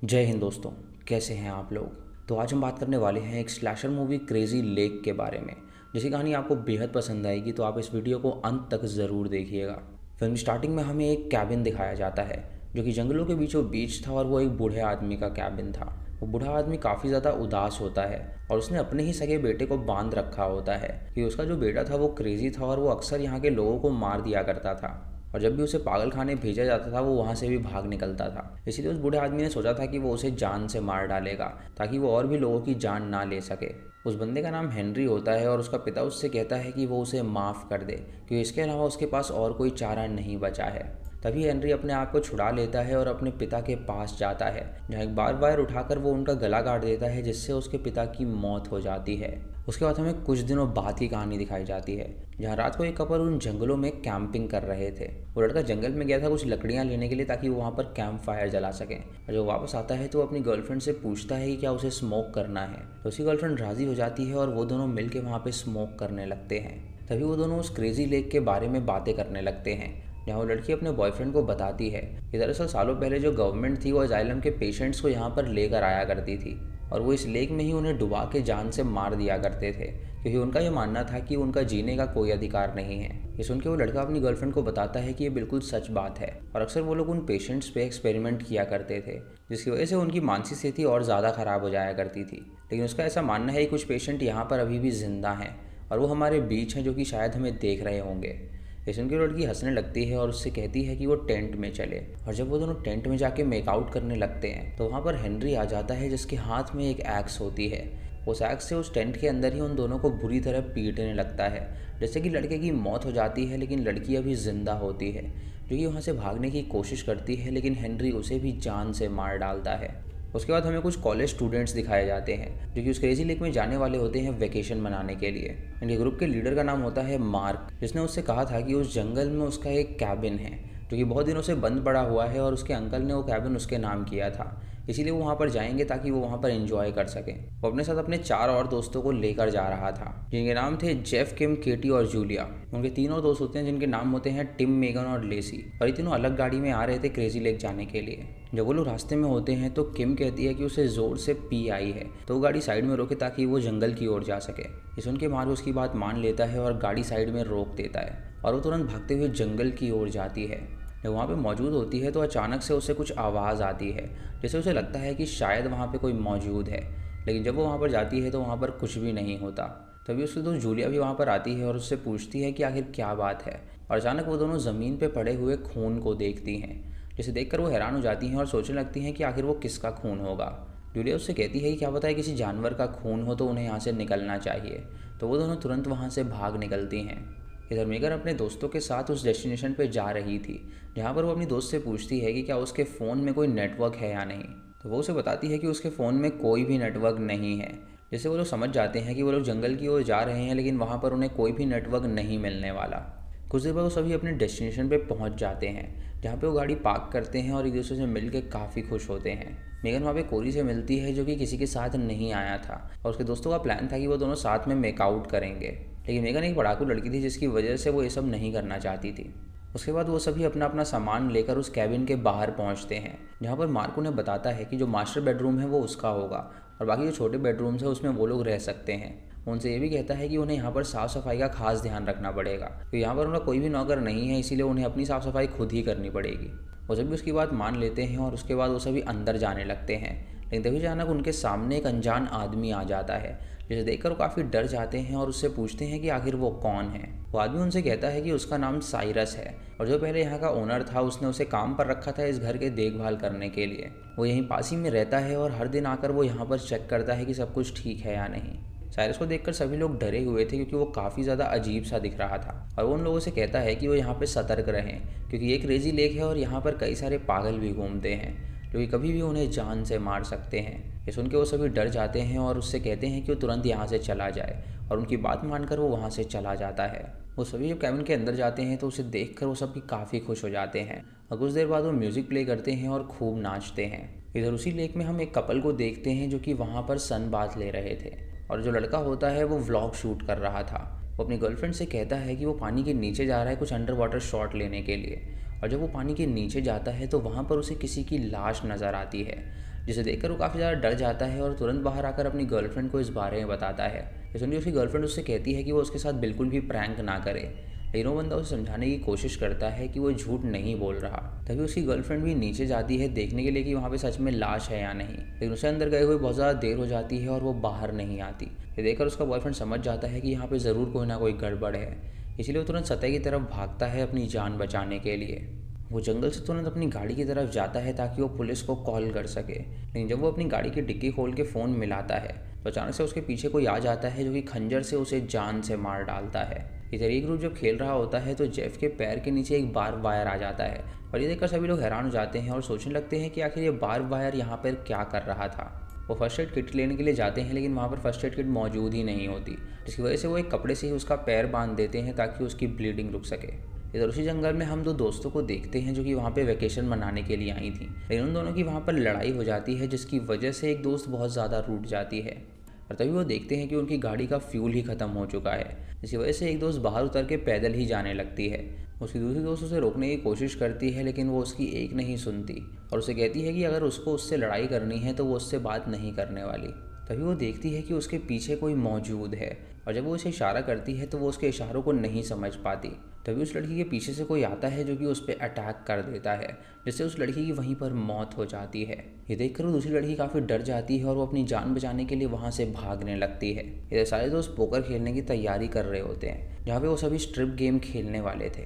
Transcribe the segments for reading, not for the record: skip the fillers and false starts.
जय हिंद दोस्तों। कैसे हैं आप लोग। तो आज हम बात करने वाले हैं एक स्लैशर मूवी क्रेजी लेक के बारे में। जिसकी कहानी आपको बेहद पसंद आएगी, तो आप इस वीडियो को अंत तक ज़रूर देखिएगा। फिल्म स्टार्टिंग में हमें एक कैबिन दिखाया जाता है जो कि जंगलों के बीचों बीच था, और वो एक बूढ़े आदमी का कैबिन था। वो बूढ़ा आदमी काफ़ी ज़्यादा उदास होता है और उसने अपने ही सगे बेटे को बांध रखा होता है कि उसका जो बेटा था वो क्रेजी था और वो अक्सर यहाँ के लोगों को मार दिया करता था। और जब भी उसे पागल खाने भेजा जाता था वो वहाँ से भी भाग निकलता था। इसीलिए उस बूढ़े आदमी ने सोचा था कि वो उसे जान से मार डालेगा ताकि वो और भी लोगों की जान ना ले सके। उस बंदे का नाम हेनरी होता है और उसका पिता उससे कहता है कि वो उसे माफ़ कर दे क्योंकि इसके अलावा उसके पास और कोई चारा नहीं बचा है। तभी हेनरी अपने आप को छुड़ा लेता है और अपने पिता के पास जाता है, जहाँ एक बार बार उठाकर वो उनका गला काट देता है, जिससे उसके पिता की मौत हो जाती है। उसके बाद हमें कुछ दिनों बाद की कहानी दिखाई जाती है, जहाँ रात को एक कपल उन जंगलों में कैंपिंग कर रहे थे। वो लड़का जंगल में गया था कुछ लकड़ियाँ लेने के लिए ताकि वो वहाँ पर कैंप फायर जला सके। और जब वापस आता है तो वो अपनी गर्लफ्रेंड से पूछता है कि क्या उसे स्मोक करना है, तो उसकी गर्लफ्रेंड राज़ी हो जाती है और वो दोनों मिलकर वहाँ पर स्मोक करने लगते हैं। तभी वो दोनों उस क्रेजी लेक के बारे में बातें करने लगते हैं, जहाँ वो लड़की अपने बॉयफ्रेंड को बताती है कि दरअसल सालों पहले जो गवर्नमेंट थी वो अजाइलम के पेशेंट्स को यहाँ पर लेकर आया करती थी और वो इस लेक में ही उन्हें डुबा के जान से मार दिया करते थे, क्योंकि उनका ये मानना था कि उनका जीने का कोई अधिकार नहीं है। ये सुन के वो लड़का अपनी गर्लफ्रेंड को बताता है कि ये बिल्कुल सच बात है और अक्सर वो लोग उन पेशेंट्स पे एक्सपेरिमेंट किया करते थे, जिसकी वजह से उनकी मानसिक स्थिति और ज़्यादा ख़राब हो जाया करती थी। लेकिन उसका ऐसा मानना है कि कुछ पेशेंट यहाँ पर अभी भी जिंदा हैं और वो हमारे बीच हैं, जो कि शायद हमें देख रहे होंगे। ये सुन के लड़की हंसने लगती है और उससे कहती है कि वो टेंट में चले। और जब वो दोनों टेंट में जाके मेकआउट करने लगते हैं तो वहाँ पर हेनरी आ जाता है, जिसके हाथ में एक एक्स होती है। उस एक्स से उस टेंट के अंदर ही उन दोनों को बुरी तरह पीटने लगता है, जैसे कि लड़के की मौत हो जाती है लेकिन लड़की अभी जिंदा होती है, जो कि वहाँ से भागने की कोशिश करती है, लेकिन हेनरी उसे भी जान से मार डालता है। उसके बाद हमें कुछ कॉलेज स्टूडेंट्स दिखाए जाते हैं जो कि उस क्रेजी लेक में जाने वाले होते हैं वेकेशन मनाने के लिए। इनके ग्रुप के लीडर का नाम होता है मार्क, जिसने उससे कहा था कि उस जंगल में उसका एक कैबिन है जो कि बहुत दिनों से बंद पड़ा हुआ है और उसके अंकल ने वो कैबिन उसके नाम किया था, इसीलिए वो वहाँ पर जाएंगे ताकि वो वहाँ पर एंजॉय कर सकें। वो अपने साथ अपने 4 और दोस्तों को लेकर जा रहा था, जिनके नाम थे जेफ, किम, केटी और जूलिया। उनके 3 और दोस्त होते हैं जिनके नाम होते हैं टिम, मेगन और लेसी, और ये तीनों अलग गाड़ी में आ रहे थे क्रेजी लेक जाने के लिए। जब वो लोग रास्ते में होते हैं तो किम कहती है कि उसे ज़ोर से पी आई है, तो वो गाड़ी साइड में रोके ताकि वो जंगल की ओर जा सके। ये सुन के मार्क उसकी बात मान लेता है और गाड़ी साइड में रोक देता है और वो तुरंत भागते हुए जंगल की ओर जाती है। जब वहाँ पे मौजूद होती है तो अचानक से उसे कुछ आवाज़ आती है, जैसे उसे लगता है कि शायद वहाँ पे कोई मौजूद है। लेकिन जब वो वहाँ पर जाती है तो वहाँ पर कुछ भी नहीं होता। तभी उसकी दोस्त जूलिया भी वहाँ पर आती है और उससे पूछती है कि आखिर क्या बात है। और अचानक वो दोनों ज़मीन पे पड़े हुए खून को देखती हैं, जिसे देखकर वो हैरान हो जाती हैं और सोचने लगती हैं कि आखिर वो किसका खून होगा। जूलिया उससे कहती है कि क्या पता है किसी जानवर का खून हो तो उन्हें यहाँ से निकलना चाहिए। तो वो दोनों तुरंत वहाँ से भाग निकलती हैं। इधर मेगर अपने दोस्तों के साथ उस डेस्टिनेशन पे जा रही थी, जहाँ पर वो अपनी दोस्त से पूछती है कि क्या उसके फ़ोन में कोई नेटवर्क है या नहीं। तो वो उसे बताती है कि उसके फ़ोन में कोई भी नेटवर्क नहीं है। जिससे वो लोग समझ जाते हैं कि वो लोग जंगल की ओर जा रहे हैं, लेकिन वहाँ पर उन्हें कोई भी नेटवर्क नहीं मिलने वाला। कुछ देर बाद वो सभी अपने डेस्टिनेशन पे पहुँच जाते हैं, जहाँ पे वो गाड़ी पार्क करते हैं और एक दूसरे से मिल के काफ़ी खुश होते हैं। मेगन वहाँ पे कोरी से मिलती है जो कि किसी के साथ नहीं आया था, और उसके दोस्तों का प्लान था कि वो दोनों साथ में मेकआउट करेंगे। लेकिन मेगन एक पढ़ाकू लड़की थी जिसकी वजह से वो ये सब नहीं करना चाहती थी। उसके बाद वो सभी अपना अपना सामान लेकर उस कैबिन के बाहर पहुंचते हैं, जहां पर मार्क उन्हें बताता है कि जो मास्टर बेडरूम है वो उसका होगा और बाकी जो छोटे बेडरूम्स हैं उसमें वो लोग रह सकते हैं। वो उनसे ये भी कहता है कि उन्हें यहाँ पर साफ़ सफाई का खास ध्यान रखना पड़ेगा, तो यहाँ पर उनका कोई भी नौकर नहीं है, इसीलिए उन्हें अपनी साफ़ सफाई खुद ही करनी पड़ेगी। वो सभी उसकी बात मान लेते हैं और उसके बाद वो सभी अंदर जाने लगते हैं। लेकिन तभी अचानक उनके सामने एक अनजान आदमी आ जाता है, जिसे देखकर वो काफ़ी डर जाते हैं और उससे पूछते हैं कि आखिर वो कौन है। वो आदमी उनसे कहता है कि उसका नाम साइरस है और जो पहले यहाँ का ओनर था उसने उसे काम पर रखा था इस घर के देखभाल करने के लिए। वो यहीं पास ही में रहता है और हर दिन आकर वो यहाँ पर चेक करता है कि सब कुछ ठीक है या नहीं। साइरस को देखकर सभी लोग डरे हुए थे, क्योंकि वो काफ़ी ज़्यादा अजीब सा दिख रहा था, और वो उन लोगों से कहता है कि वो यहाँ पे सतर्क रहें, क्योंकि ये क्रेजी लेक है और यहाँ पर कई सारे पागल भी घूमते हैं जो कि कभी भी उन्हें जान से मार सकते हैं। ये सुन के वो सभी डर जाते हैं और उससे कहते हैं कि वो तुरंत यहाँ से चला जाए, और उनकी बात मानकर वो वहाँ से चला जाता है। वो सभी जब कैबिन के अंदर जाते हैं तो उसे देखकर वो सभी काफ़ी खुश हो जाते हैं, और कुछ देर बाद वो म्यूज़िक प्ले करते हैं और खूब नाचते हैं। इधर उसी लेक में हम एक कपल को देखते हैं जो कि वहाँ पर सन बाथ ले रहे थे, और जो लड़का होता है वो व्लॉग शूट कर रहा था। वो अपनी गर्लफ्रेंड से कहता है कि वो पानी के नीचे जा रहा है कुछ अंडर वाटर शॉट लेने के लिए, और जब वो पानी के नीचे जाता है तो वहाँ पर उसे किसी की लाश नज़र आती है। जिसे देखकर वो काफ़ी ज़्यादा डर जाता है और तुरंत बाहर आकर अपनी गर्लफ्रेंड को इस बारे में बताता है। ये सुनकर उसकी गर्लफ्रेंड उससे कहती है कि वो उसके साथ बिल्कुल भी प्रैंक ना करे, लेकिन वो बंदा उसे समझाने की कोशिश करता है कि वो झूठ नहीं बोल रहा। तभी उसकी गर्लफ्रेंड भी नीचे जाती है देखने के लिए कि वहाँ पे सच में लाश है या नहीं, लेकिन उसे अंदर गए हुए बहुत ज़्यादा देर हो जाती है और वो बाहर नहीं आती। ये देखकर उसका बॉयफ्रेंड समझ जाता है कि यहाँ पे ज़रूर कोई ना कोई गड़बड़ है, इसीलिए वो तुरंत सतह की तरफ भागता है अपनी जान बचाने के लिए। वो जंगल से तुरंत अपनी गाड़ी की तरफ जाता है ताकि वो पुलिस को कॉल कर सके, लेकिन जब वो अपनी गाड़ी की डिक्की खोल के फ़ोन मिलाता है तो अचानक से उसके पीछे कोई आ जाता है जो कि खंजर से उसे जान से मार डालता है। इधर एक ग्रुप जब खेल रहा होता है तो जेफ के पैर के नीचे एक बार वायर आ जाता है और ये देखकर सभी लोग हैरान हो जाते हैं और सोचने लगते हैं कि आखिर ये बार वायर यहाँ पर क्या कर रहा था। वो फर्स्ट एड किट लेने के लिए जाते हैं, लेकिन वहाँ पर फर्स्ट एड किट मौजूद ही नहीं होती, जिसकी वजह से वो एक कपड़े से ही उसका पैर बांध देते हैं ताकि उसकी ब्लीडिंग रुक सके। इधर उसी जंगल में हम दो दोस्तों को देखते हैं जो कि वहाँ पे वैकेशन मनाने के लिए आई थी, लेकिन उन दोनों की वहाँ पर लड़ाई हो जाती है जिसकी वजह से एक दोस्त बहुत ज़्यादा रूठ जाती है और तभी वो देखते हैं कि उनकी गाड़ी का फ्यूल ही ख़त्म हो चुका है, जिसकी वजह से एक दोस्त बाहर उतर के पैदल ही जाने लगती है। उसकी दूसरी दोस्त उसे रोकने की कोशिश करती है, लेकिन वो उसकी एक नहीं सुनती और उसे कहती है कि अगर उसको उससे लड़ाई करनी है तो वो उससे बात नहीं करने वाली। तभी वो देखती है कि उसके पीछे कोई मौजूद है और जब वो उसे इशारा करती है तो वो उसके इशारों को नहीं समझ पाती। तभी उस लड़की के पीछे से कोई आता है जो कि उस पर अटैक कर देता है, जिससे उस लड़की की वहीं पर मौत हो जाती है। ये देखकर वो दूसरी लड़की काफ़ी डर जाती है और वो अपनी जान बचाने के लिए वहाँ से भागने लगती है। इधर सारे दोस्त पोकर खेलने की तैयारी कर रहे होते हैं, जहाँ पे वो सभी स्ट्रिप गेम खेलने वाले थे।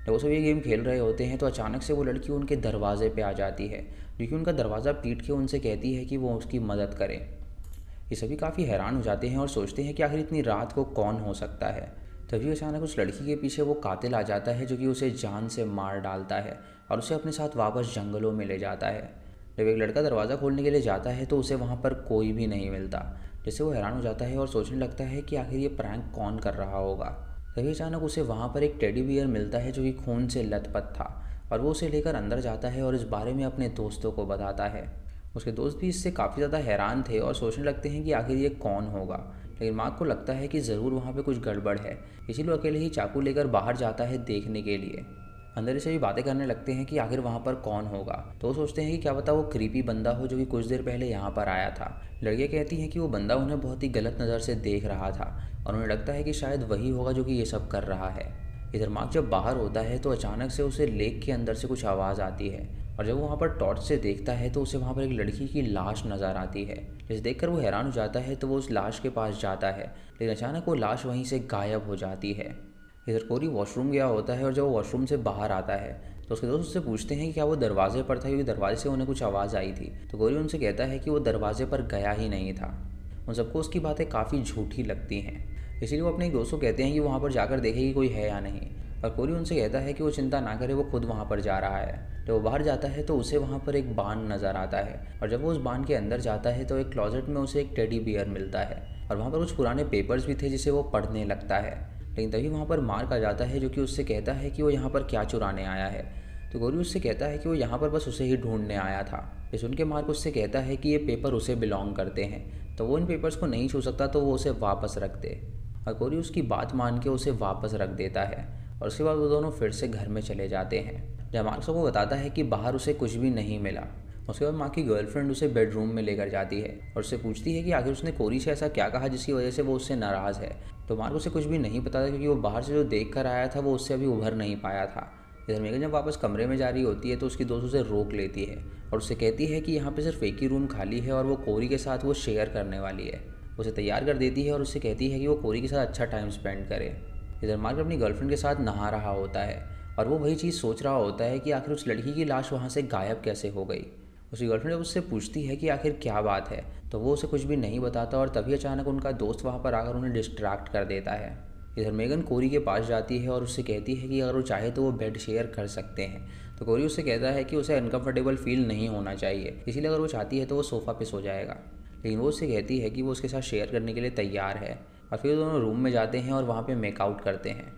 जब वो सभी गेम खेल रहे होते हैं तो अचानक से वो लड़की उनके दरवाजे पे आ जाती है, जो कि उनका दरवाज़ा पीट के उनसे कहती है कि वो उसकी मदद करें। ये सभी काफ़ी हैरान हो जाते हैं और सोचते हैं कि आखिर इतनी रात को कौन हो सकता है। तभी अचानक उस लड़की के पीछे वो कातिल आ जाता है जो कि उसे जान से मार डालता है और उसे अपने साथ वापस जंगलों में ले जाता है। जब एक लड़का दरवाज़ा खोलने के लिए जाता है तो उसे वहाँ पर कोई भी नहीं मिलता, जिससे वो हैरान हो जाता है और सोचने लगता है कि आखिर ये प्रैंक कौन कर रहा होगा। तभी अचानक उसे वहाँ पर एक टेडी बियर मिलता है जो कि खून से लथपथ था और वो उसे लेकर अंदर जाता है और इस बारे में अपने दोस्तों को बताता है। उसके दोस्त भी इससे काफ़ी ज़्यादा हैरान थे और सोचने लगते हैं कि आखिर ये कौन होगा, लेकिन मार्क को लगता है कि ज़रूर वहाँ पे कुछ गड़बड़ है, इसीलिए वो अकेले ही चाकू लेकर बाहर जाता है देखने के लिए। अंदर से भी बातें करने लगते हैं कि आखिर वहाँ पर कौन होगा, तो वो सोचते हैं कि क्या पता वो क्रीपी बंदा हो जो कि कुछ देर पहले यहाँ पर आया था। लड़कियाँ कहती हैं कि वो बंदा उन्हें बहुत ही गलत नज़र से देख रहा था और उन्हें लगता है कि शायद वही होगा जो कि ये सब कर रहा है। इधर मार्क जब बाहर होता है तो अचानक से उसे लेक के अंदर से कुछ आवाज़ आती है और जब वो वहाँ पर टॉर्च से देखता है तो उसे वहाँ पर एक लड़की की लाश नज़र आती है, जिसे देखकर वो हैरान हो जाता है। तो वो उस लाश के पास जाता है, लेकिन अचानक वो लाश वहीं से गायब हो जाती है। इधर कोरी वॉशरूम गया होता है और जब वो वॉशरूम से बाहर आता है तो उसके दोस्त उससे पूछते हैं कि क्या वो दरवाजे पर था, क्योंकि दरवाजे से उन्हें कुछ आवाज़ आई थी। तो कोरी उनसे कहता है कि वो दरवाजे पर गया ही नहीं था। उन सबको उसकी बातें काफ़ी झूठी लगती हैं, इसीलिए वो अपने एक दोस्त को कहते हैं कि वहाँ पर जाकर देखे कि कोई है या नहीं। और कोरी उनसे कहता है कि वो चिंता ना करे, वो खुद वहाँ पर जा रहा है। जब वो बाहर जाता है तो उसे वहाँ पर एक बान नज़र आता है और जब वो उस बान के अंदर जाता है तो एक क्लॉजेट में उसे एक टेडी बियर मिलता है और वहाँ पर कुछ पुराने पेपर्स भी थे जिसे वो पढ़ने लगता है। लेकिन तभी वहाँ पर मार्क आ जाता है जो कि उससे कहता है कि वो यहाँ पर क्या चुराने आया है। तो कोरी उससे कहता है कि वो यहाँ पर बस उसे ही ढूंढने आया था। ये सुन के मार्क उससे कहता है कि ये पेपर उसे बिलोंग करते हैं, तो वो इन पेपर्स को नहीं छू सकता, तो वो उसे वापस रख दे। और कोरी उसकी बात मान के उसे वापस रख देता है और उसके बाद वो दोनों फिर से घर में चले जाते हैं। जब मार्क सबको बताता है कि बाहर उसे कुछ भी नहीं मिला, उसके बाद माँ की गर्लफ्रेंड उसे बेडरूम में लेकर जाती है और उससे पूछती है कि आखिर उसने कोरी से ऐसा क्या कहा जिसकी वजह से वो उससे नाराज़ है। तो मार्क उसे कुछ भी नहीं पता था, क्योंकि वो बाहर से जो देख कर आया था वो उससे अभी उभर नहीं पाया था। इधर मेगन जब वापस कमरे में जा रही होती है तो उसकी दोस्त उसे रोक लेती है और उससे कहती है कि यहाँ पे सिर्फ एक ही रूम खाली है और वो कोरी के साथ वो शेयर करने वाली है। उसे तैयार कर देती है और उससे कहती है कि वो कोरी के साथ अच्छा टाइम स्पेंड करे। इधर मार्क अपनी गर्लफ्रेंड के साथ नहा रहा होता है और वो वही चीज़ सोच रहा होता है कि आखिर उस लड़की की लाश वहाँ से गायब कैसे हो गई। उसकी गर्लफ्रेंड जब उससे पूछती है कि आखिर क्या बात है तो वो उसे कुछ भी नहीं बताता और तभी अचानक उनका दोस्त वहाँ पर आकर उन्हें डिस्ट्रैक्ट कर देता है। इधर मेगन कोरी के पास जाती है और उससे कहती है कि अगर वो चाहे तो वो बेड शेयर कर सकते हैं। तो कोरी उससे कहता है कि उसे अनकंफर्टेबल फील नहीं होना चाहिए, इसीलिए अगर वो चाहती है तो वो सोफ़ा पे सो जाएगा। लेकिन वो उससे कहती है कि वो उसके साथ शेयर करने के लिए तैयार है और फिर दोनों रूम में जाते हैं और वहाँ पे मेकआउट करते हैं।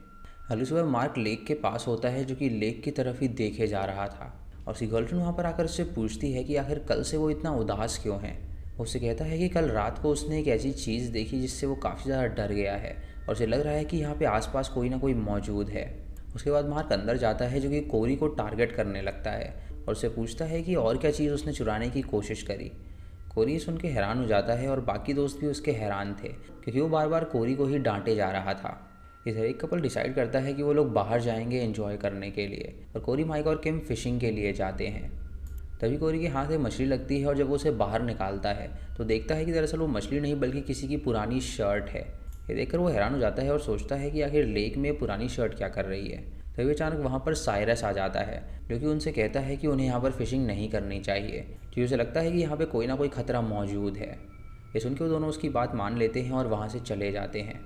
अगली सुबह मार्क लेक के पास होता है जो कि लेक की तरफ ही देखे जा रहा था और उसकी गर्लफ्रेंड वहाँ पर आकर उससे पूछती है कि आखिर कल से वो इतना उदास क्यों है। उससे कहता है कि कल रात को उसने एक ऐसी चीज़ देखी जिससे वो काफ़ी ज़्यादा डर गया है और उसे लग रहा है कि यहाँ पे आसपास कोई ना कोई मौजूद है। उसके बाद मार्क अंदर जाता है जो कि कोरी को टारगेट करने लगता है और उससे पूछता है कि और क्या चीज़ उसने चुराने की कोशिश करी। कोरी ये सुन के हैरान हो जाता है और बाकी दोस्त भी उसके हैरान थे क्योंकि वो बार बार कोरी को ही डांटे जा रहा था। इधर एक कपल डिसाइड करता है कि वो लोग बाहर जाएंगे एंजॉय करने के लिए और कोरी, माइक और किम फिशिंग के लिए जाते हैं। तभी कोरी के हाथ में मछली लगती है और जब वो उसे बाहर निकालता है तो देखता है कि दरअसल वो मछली नहीं बल्कि किसी की पुरानी शर्ट है। ये देखकर वो हैरान हो जाता है और सोचता है कि आखिर लेक में पुरानी शर्ट क्या कर रही है। तभी अचानक वहाँ पर साइरस आ जाता है जो कि उनसे कहता है कि उन्हें यहाँ पर फिशिंग नहीं करनी चाहिए क्योंकि उसे लगता है कि यहाँ पे कोई ना कोई खतरा मौजूद है। ये सुन के वो दोनों उसकी बात मान लेते हैं और वहाँ से चले जाते हैं।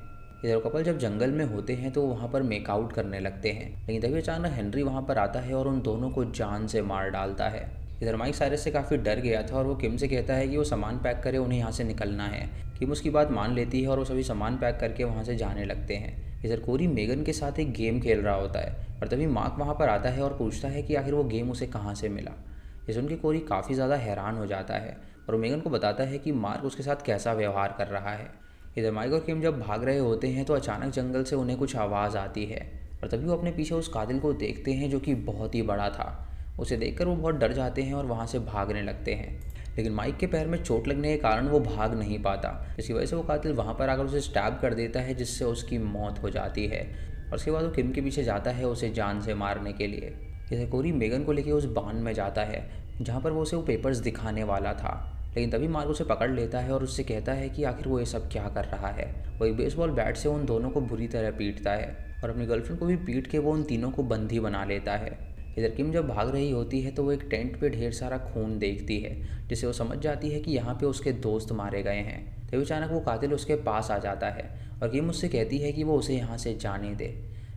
इधर कपल जब जंगल में होते हैं तो वहाँ पर मेकआउट करने लगते हैं, लेकिन तभी अचानक हेनरी वहाँ पर आता है और उन दोनों को जान से मार डालता है। इधर माइक साइरस से काफ़ी डर गया था और वो किम से कहता है कि वो सामान पैक करे, उन्हें यहाँ से निकलना है। किम उसकी बात मान लेती है और वो सभी सामान पैक करके वहाँ से जाने लगते हैं। इधर कोरी मेगन के साथ एक गेम खेल रहा होता है और तभी मार्क वहाँ पर आता है और पूछता है कि आखिर वो गेम उसे कहाँ से मिला। ये सुन के कोरी काफ़ी ज़्यादा हैरान हो जाता है और मेगन को बताता है कि मार्क उसके साथ कैसा व्यवहार कर रहा है। इधर माइक और किम जब भाग रहे होते हैं तो अचानक जंगल से उन्हें कुछ आवाज़ आती है और तभी वो अपने पीछे उस कातिल को देखते हैं जो कि बहुत ही बड़ा था। उसे देखकर वो बहुत डर जाते हैं और वहाँ से भागने लगते हैं, लेकिन माइक के पैर में चोट लगने के कारण वो भाग नहीं पाता, जिसकी वजह से वो कातिल वहाँ पर आकर उसे स्टैब कर देता है जिससे उसकी मौत हो जाती है। और उसके बाद वो किम के पीछे जाता है उसे जान से मारने के लिए। इधर कोरी मेगन को लेकर उस बांध में जाता है जहाँ पर वो उसे वो पेपर्स दिखाने वाला था, लेकिन तभी मार्क उसे पकड़ लेता है और उससे कहता है कि आखिर वो ये सब क्या कर रहा है। वो एक बेसबॉल बैट से उन दोनों को बुरी तरह पीटता है और अपनी गर्लफ्रेंड को भी पीट के वो उन तीनों को बंदी बना लेता है। इधर किम जब भाग रही होती है तो वो एक टेंट पे ढेर सारा खून देखती है जिससे वो समझ जाती है कि यहाँ पे उसके दोस्त मारे गए हैं। तभी अचानक वो कातिल उसके पास आ जाता है और किम उससे कहती है कि वो उसे यहाँ से जाने दे,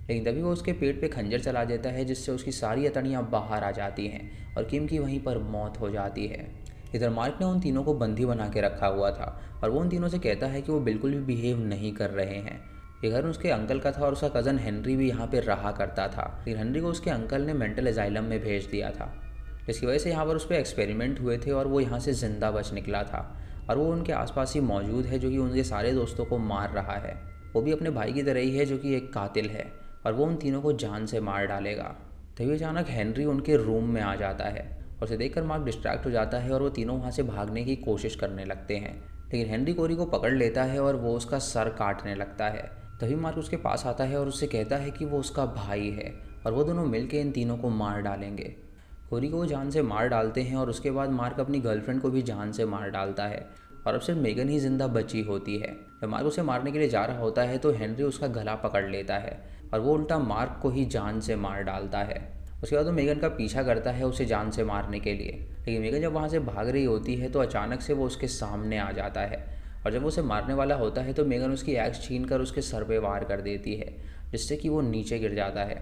लेकिन तभी वो उसके पेट पे खंजर चला देता है जिससे उसकी सारी अतड़ियाँ बाहर आ जाती हैं और किम की वहीं पर मौत हो जाती है। इधर मार्क ने उन तीनों को बंदी बना के रखा हुआ था और वो उन तीनों से कहता है कि वो बिल्कुल भी बिहेव नहीं कर रहे हैं। ये घर उसके अंकल का था और उसका कज़न हेनरी भी यहाँ पे रहा करता था, लेकिन हेनरी को उसके अंकल ने मेंटल एजाइलम में भेज दिया था, जिसकी वजह से यहाँ पर उस पर एक्सपेरिमेंट हुए थे और वो यहाँ से ज़िंदा बच निकला था और वो उनके आसपास ही मौजूद है जो कि उनके सारे दोस्तों को मार रहा है। वो भी अपने भाई की तरह ही है जो कि एक कातिल है और वो उन तीनों को जान से मार डालेगा। तभी अचानक हेनरी उनके रूम में आ जाता है और उसे देखकर मार्क डिस्ट्रैक्ट हो जाता है और वो तीनों वहाँ से भागने की कोशिश करने लगते हैं, लेकिन हेनरी कोरी को पकड़ लेता है और वो उसका सर काटने लगता है। तभी मार्क उसके पास आता है और उससे कहता है कि वो उसका भाई है और वो दोनों मिलकर इन तीनों को मार डालेंगे। कोरी को वो जान से मार डालते हैं और उसके बाद मार्क अपनी गर्लफ्रेंड को भी जान से मार डालता है और अब सिर्फ मेगन ही जिंदा बची होती है। जब मार्क उसे मारने के लिए जा रहा होता है तो हेनरी उसका गला पकड़ लेता है और वो उल्टा मार्क को ही जान से मार डालता है। उसके बाद वो मेगन का पीछा करता है उसे जान से मारने के लिए, लेकिन मेगन जब वहाँ से भाग रही होती है तो अचानक से वो उसके सामने आ जाता है और जब वो उसे मारने वाला होता है तो मेगन उसकी एक्स छीनकर उसके सर पे वार कर देती है जिससे कि वो नीचे गिर जाता है।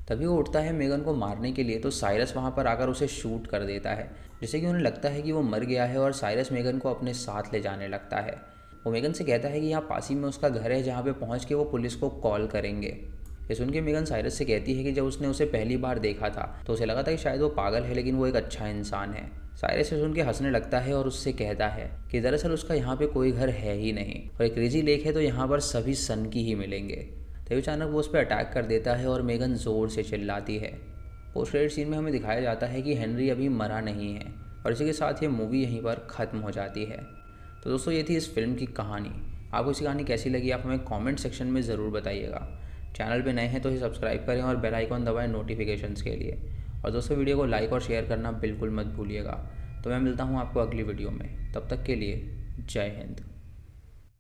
तभी वो उठता है मेगन को मारने के लिए तो साइरस वहाँ पर आकर उसे शूट कर देता है जिससे कि उन्हें लगता है कि वो मर गया है और साइरस मेगन को अपने साथ ले जाने लगता है। वो मेगन से कहता है कि यहाँ पास ही में उसका घर है जहाँ पे पहुँच के वो पुलिस को कॉल करेंगे। ये सुन के मेगन साइरस से कहती है कि जब उसने उसे पहली बार देखा था तो उसे लगा था कि शायद वो पागल है, लेकिन वो एक अच्छा इंसान है। साइरस से सुन के हंसने लगता है और उससे कहता है कि दरअसल उसका यहाँ पे कोई घर है ही नहीं और एक क्रेजी लेक है तो यहाँ पर सभी सन की ही मिलेंगे। तभी अचानक वो उस पर अटैक कर देता है और मेगन ज़ोर से चिल्लाती है। पोस्ट क्रेडिट सीन में हमें दिखाया जाता है कि हेनरी अभी मरा नहीं है और इसी के साथ ये मूवी यहीं पर ख़त्म हो जाती है। तो दोस्तों ये थी इस फिल्म की कहानी। आपको इस कहानी कैसी लगी आप हमें कमेंट सेक्शन में ज़रूर बताइएगा। चैनल पे नए हैं तो इसे सब्सक्राइब करें और बेल आइकॉन दबाएं नोटिफिकेशंस के लिए। और दोस्तों वीडियो को लाइक और शेयर करना बिल्कुल मत भूलिएगा। तो मैं मिलता हूँ आपको अगली वीडियो में, तब तक के लिए जय हिंद।